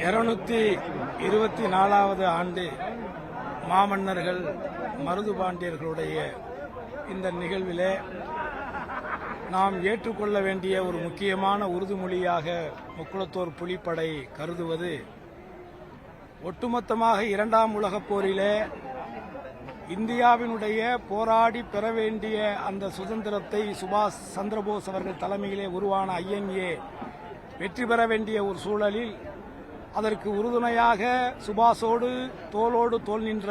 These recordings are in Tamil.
224வது ஆண்டு மாமன்னர்கள் மருது பாண்டியர்களுடைய இந்த நிகழ்விலே நாம் ஏற்றுக்கொள்ள வேண்டிய ஒரு முக்கியமான உறுதிமொழியாக முக்குளத்தோர் புலிப்படை கருதுவது, ஒட்டுமொத்தமாக இரண்டாம் உலகப் போரிலே இந்தியாவினுடைய போராடி பெற வேண்டிய அந்த சுதந்திரத்தை சுபாஷ் சந்திரபோஸ் அவர்கள் தலைமையிலே உருவான INA வெற்றி பெற வேண்டிய ஒரு சூழலில் அதற்கு உறுதுணையாக சுபாஷோடு தோளோடு தோள் நின்ற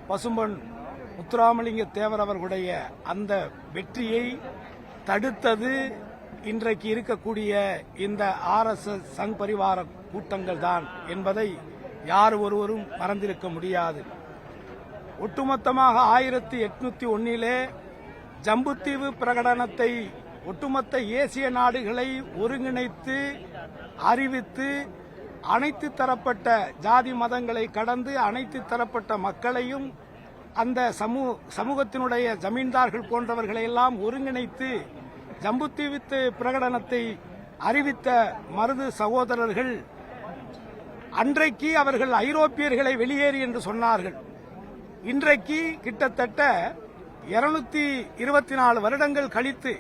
பசும்பொன் முத்துராமலிங்க தேவர் அவர்களுடைய அந்த வெற்றியை தடுத்தது இன்றைக்கு இருக்கக்கூடிய இந்த RSS சங் பரிவார கூட்டங்கள் தான் என்பதை யார் ஒருவரும் மறந்திருக்க முடியாது. ஒட்டுமொத்தமாக 1801 ஜம்புத்தீவு பிரகடனத்தை ஒட்டுமொத்த ஏசிய நாடுகளை ஒருங்கிணைத்து அறிவித்து அனைத்து தரப்பட்ட ஜாதி மதங்களை கடந்து அனைத்து தரப்பட்ட மக்களையும் அந்த சமூகத்தினுடைய ஜமீன்தார்கள் போன்றவர்களை எல்லாம் ஒருங்கிணைத்து ஜம்புத்தீவு பிரகடனத்தை அறிவித்த மருது சகோதரர்கள் அன்றைக்கு அவர்கள் ஐரோப்பியர்களை வெளியேறி என்று சொன்னார்கள். இன்றைக்கு கிட்டத்தட்ட 224 வருடங்கள் கழித்து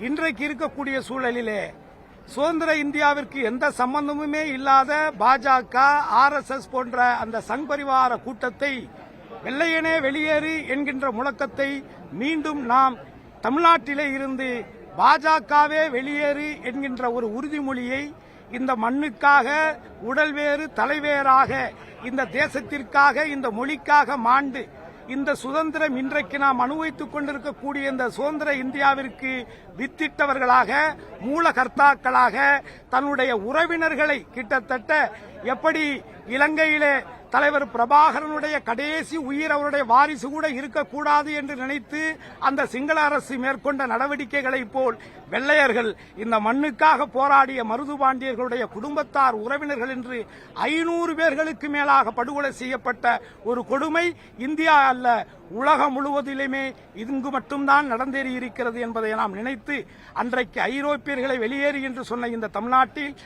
இன்றைக்கு இருக்கக்கூடிய சூழலிலே சுதந்திர இந்தியாவிற்கு எந்த சம்பந்தமுமே இல்லாத பாஜக, RSS போன்ற அந்த சங் பரிவார கூட்டத்தை வெள்ளையனே வெளியேறு என்கின்ற முழக்கத்தை மீண்டும் நாம் தமிழ்நாட்டிலே இருந்து பாஜகவே வெளியேறு என்கின்ற ஒரு உறுதிமொழியை இந்த மண்ணுக்காக உடல் வேறு தலைவேறாக இந்த தேசத்திற்காக இந்த மொழிக்காக மாண்டு இந்த சுதந்திரம் இன்றைக்கு நாம் அனுபவித்துக் கொண்டிருக்கக்கூடிய இந்த சுதந்திர இந்தியாவிற்கு வித்திட்டவர்களாக மூலகர்த்தாக்களாக தன்னுடைய உறவினர்களை கிட்டத்தட்ட எப்படி இலங்கையிலே தலைவர் பிரபாகரனுடைய கடைசி உயிர் அவருடைய வாரிசு கூட இருக்கக்கூடாது என்று நினைத்து அந்த சிங்கள அரசு மேற்கொண்ட நடவடிக்கைகளைப் போல் வெள்ளையர்கள் இந்த மண்ணுக்காக போராடிய மருது பாண்டியர்களுடைய குடும்பத்தார் உறவினர்கள் என்று 500 பேர்களுக்கு மேலாக படுகொலை செய்யப்பட்ட ஒரு கொடுமை இந்தியா அல்ல உலகம் முழுவதிலுமே இங்கு மட்டும்தான் நடந்தேறி இருக்கிறது என்பதை நாம் நினைத்து அன்றைக்கு ஐரோப்பியர்களை வெளியேறி என்று சொன்ன இந்த தமிழ்நாட்டில்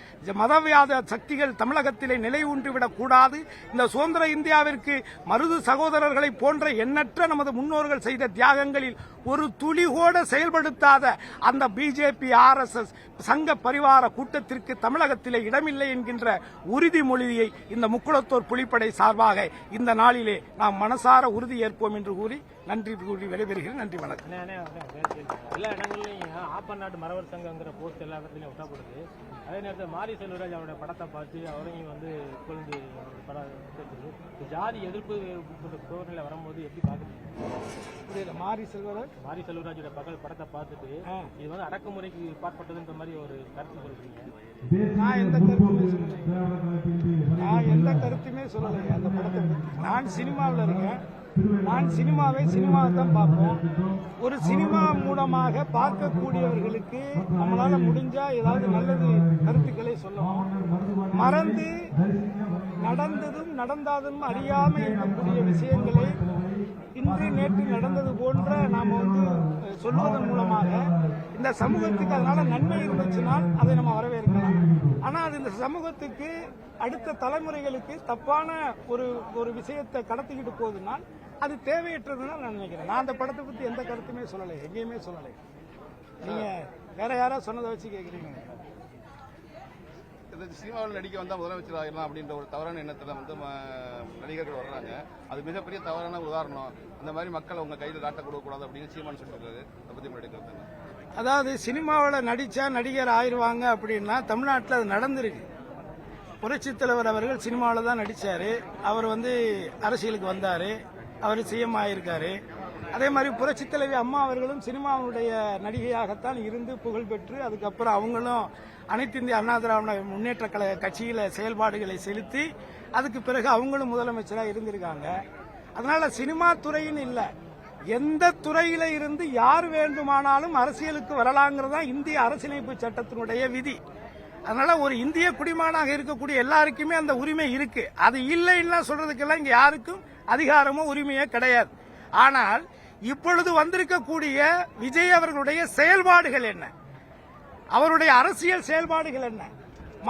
மதவாத சக்திகள் தமிழகத்திலே நிலை ஊன்றிவிடக் கூடாது. இந்த சுதந்திர இந்தியாவிற்கு மருது சகோதரர்களை போன்ற எண்ணற்ற நமது முன்னோர்கள் செய்த தியாகங்களில் ஒரு துளி கூட செயல்படுத்தாத அந்த பிஜேபி, RSS சங்க பரிவார கூட்டத்திற்கு தமிழகத்திலே இடமில்லை என்கின்ற உறுதிமொழியை இந்த முக்குளத்தோர் புலிப்படை சார்பாக இந்த நாளிலே நாம் மனசார உறுதி ஏற்போம் என்று கூறி நன்றி கூறி விடைபெறுகிறேன். நன்றி, வணக்கம். எல்லா இடங்கள்லையும் ஆப்ப நாட்டு மரவர் சங்கங்கிற போஸ்ட் எல்லா இடத்துலையும் ஒட்டப்படுது. அதே நேரத்தில் மாரி செல்வராஜ் அவருடைய படத்தை பார்த்து அவரையும் வந்து கொண்டு படம் ஜாதி எதிர்ப்பு சோதனையில வரும்போது எப்படி பார்க்குறீங்க? மாரி செல்வராஜோட படத்தை பார்த்துட்டு இது வந்து அடக்குமுறைக்கு பாற்பட்டதுன்ற மாதிரி ஒரு கருத்து சொல்றீங்க. நான் எந்த கருத்துமே சொல்லலை அந்த படத்தை பற்றி. நான் சினிமாவில் இருக்கேன். நான் சினிமாவை தான் பார்ப்போம். ஒரு சினிமா மூலமாக பார்க்கக்கூடியவர்களுக்கு நம்மளால முடிஞ்சா ஏதாவது நல்லது கருத்துக்களை சொல்லணும். மறந்து நடந்ததும் நடந்தாதும் அறியாம இருக்கக்கூடிய விஷயங்களை இன்று நேற்று நடந்தது போன்ற நாம சொல்வதன் மூலமாக இந்த சமூகத்துக்கு அதனால நன்மை இருந்துச்சுனால் அதை நம்ம வரவேற்கலாம். ஆனா அது இந்த சமூகத்துக்கு அடுத்த தலைமுறைகளுக்கு தப்பான ஒரு விஷயத்தை கடத்திக்கிட்டு போகுதுனால் அது தேவையற்றதுன்னு நான் நினைக்கிறேன். நான் அந்த படத்தை பத்தி எந்த கருத்துமே சொல்லலை, எங்கேயுமே சொல்லலை. நீங்க வேற யாராவது சொன்னதை வச்சு கேட்குறீங்க. சினிமாவில் நடிக்க வந்தால் முதலமைச்சர் ஆகிடலாம் அப்படின்ற ஒரு தவறான எண்ணத்தில் நடிகர்கள் வர்றாங்க. அது மிகப்பெரிய தவறான உதாரணம். அந்த மாதிரி மக்களை உங்க கையில் காட்ட கொடுக்கக்கூடாது அப்படின்னு சீமான் சொல்லிருக்காரு. அதை பத்தி நடிக்கிறது, அதாவது சினிமாவில் நடிச்சா நடிகர் ஆயிடுவாங்க அப்படின்னா தமிழ்நாட்டில் அது நடந்திருக்கு. புரட்சித் தலைவர் அவர்கள் சினிமாவில் தான் நடிச்சாரு. அவர் அரசியலுக்கு வந்தாரு, அவர் சிஎம் ஆயிருக்காரு. அதே மாதிரி புரட்சித் தலைவி அம்மா அவர்களும் சினிமாவுடைய நடிகையாகத்தான் இருந்து புகழ் பெற்று அதுக்கப்புறம் அவங்களும் அனைத்து இந்திய அண்ணா திராவிட முன்னேற்ற கழக கட்சியில செயல்பாடுகளை செலுத்தி அதுக்கு பிறகு அவங்களும் முதலமைச்சராக இருந்திருக்காங்க. அதனால சினிமா துறையின் இல்ல, எந்த துறையில இருந்து யார் வேண்டுமானாலும் அரசியலுக்கு வரலாங்கிறதா இந்திய அரசியலமைப்பு சட்டத்தினுடைய விதி. அதனால ஒரு இந்திய குடிமகனாக இருக்கக்கூடிய எல்லாருக்குமே அந்த உரிமை இருக்கு. அது இல்லைன்னா சொல்றதுக்கெல்லாம் இங்க யாருக்கும் அதிகாரமோ உரிமையோ கிடையாது. ஆனால் இப்பொழுது வந்திருக்கக்கூடிய விஜய் அவர்களுடைய செயல்பாடுகள் என்ன, அவருடைய அரசியல் செயல்பாடுகள் என்ன?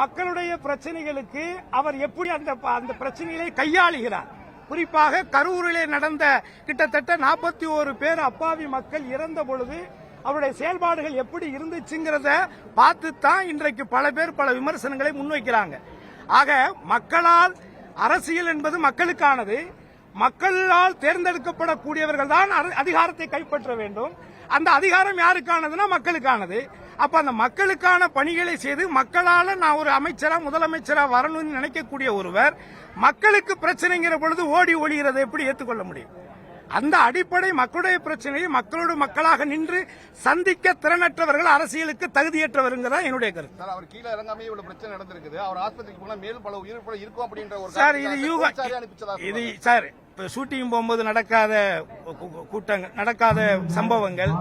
மக்களுடைய பிரச்சனைகளுக்கு அவர் எப்படி அந்த பிரச்சனைகளை கையாளுகிறார். குறிப்பாக கரூரிலே நடந்த கிட்டத்தட்ட 41 பேர் அப்பாவி மக்கள் இறந்த பொழுது அவருடைய செயல்பாடுகள் எப்படி இருந்துச்சுங்கிறத பார்த்து தான் இன்றைக்கு பல பேர் பல விமர்சனங்களை முன்வைக்கிறாங்க. ஆக மக்களால் அரசியல் என்பது மக்களுக்கானது. மக்களால் தேர்ந்தெடுக்கப்படக்கூடியவர்கள் தான் அதிகாரத்தை கைப்பற்ற வேண்டும். அந்த அதிகாரம் யாருக்கானதுன்னா மக்களுக்கானது. அப்ப அந்த மக்களுக்கான பணிகளை செய்து மக்களால நான் ஒரு அமைச்சரா முதலமைச்சரா வரணும்னு நினைக்கக்கூடிய ஒருவர் மக்களுக்கு பிரச்சனைங்கிற பொழுது ஓடி ஒளிகிறதை எப்படி ஏற்றுக்கொள்ள முடியும்? அந்த அடிப்படை மக்களுடைய பிரச்சனையை மக்களோடு மக்களாக நின்று சந்திக்க திறனற்றவர்கள் அரசியலுக்கு தகுதியற்றவருங்கிறதா என்னுடைய கருத்து. சார், அவர் கீழே இறங்காம இவ்வளவு பிரச்சனை நடந்திருக்குது. அவர் ஆஸ்பத்திரிக்கு போனா மேலும் பல உயிரிழப்புகள் இருக்கும் அப்படின்ற ஒரு சார் இது சார் ஷூட்டிங் போகும்போது நடக்காத கூட்டங்கள் நடக்காத சம்பவங்கள்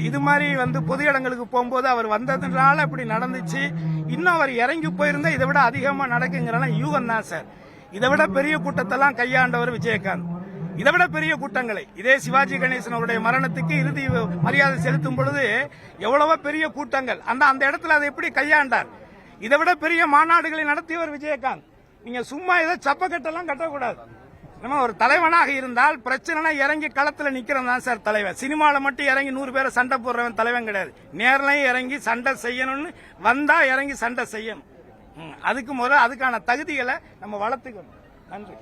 இது மாதிரி பொது இடங்களுக்கு போகும்போது அவர் வந்ததுனால அப்படி நடந்துச்சு. இன்னும் அவர் இறங்கி போயிருந்தா இதை விட அதிகமா நடக்குங்கிறனா யூகம் தான் சார். இதை விட பெரிய கூட்டத்தெல்லாம் கையாண்டவர் விஜயகாந்த். இதை விட பெரிய கூட்டங்களை இதே சிவாஜி கணேசன் அவருடைய மரணத்துக்கு இறுதி மரியாதை செலுத்தும் பொழுது எவ்வளவோ பெரிய கூட்டங்கள் அந்த இடத்துல அதை எப்படி கையாண்டார். இதை விட பெரிய மாநாடுகளை நடத்தியவர் விஜயகாந்த். நீங்க சும்மா ஏதோ சப்பக்கட்டெல்லாம் கட்டக்கூடாது. நம்ம ஒரு தலைவனாக இருந்தால் பிரச்சனை இறங்கி களத்துல நிக்கிறவன் தான் சார் தலைவன். சினிமாவில் மட்டும் இறங்கி 100 பேரை சண்டை போடுறவன் தலைவன் கிடையாது. நேர்லையும் இறங்கி சண்டை செய்யணும்னு வந்தா இறங்கி சண்டை செய்யணும். அதுக்கு அதுக்கான தகுதிகளை நம்ம வளர்த்துக்கணும். நன்றி.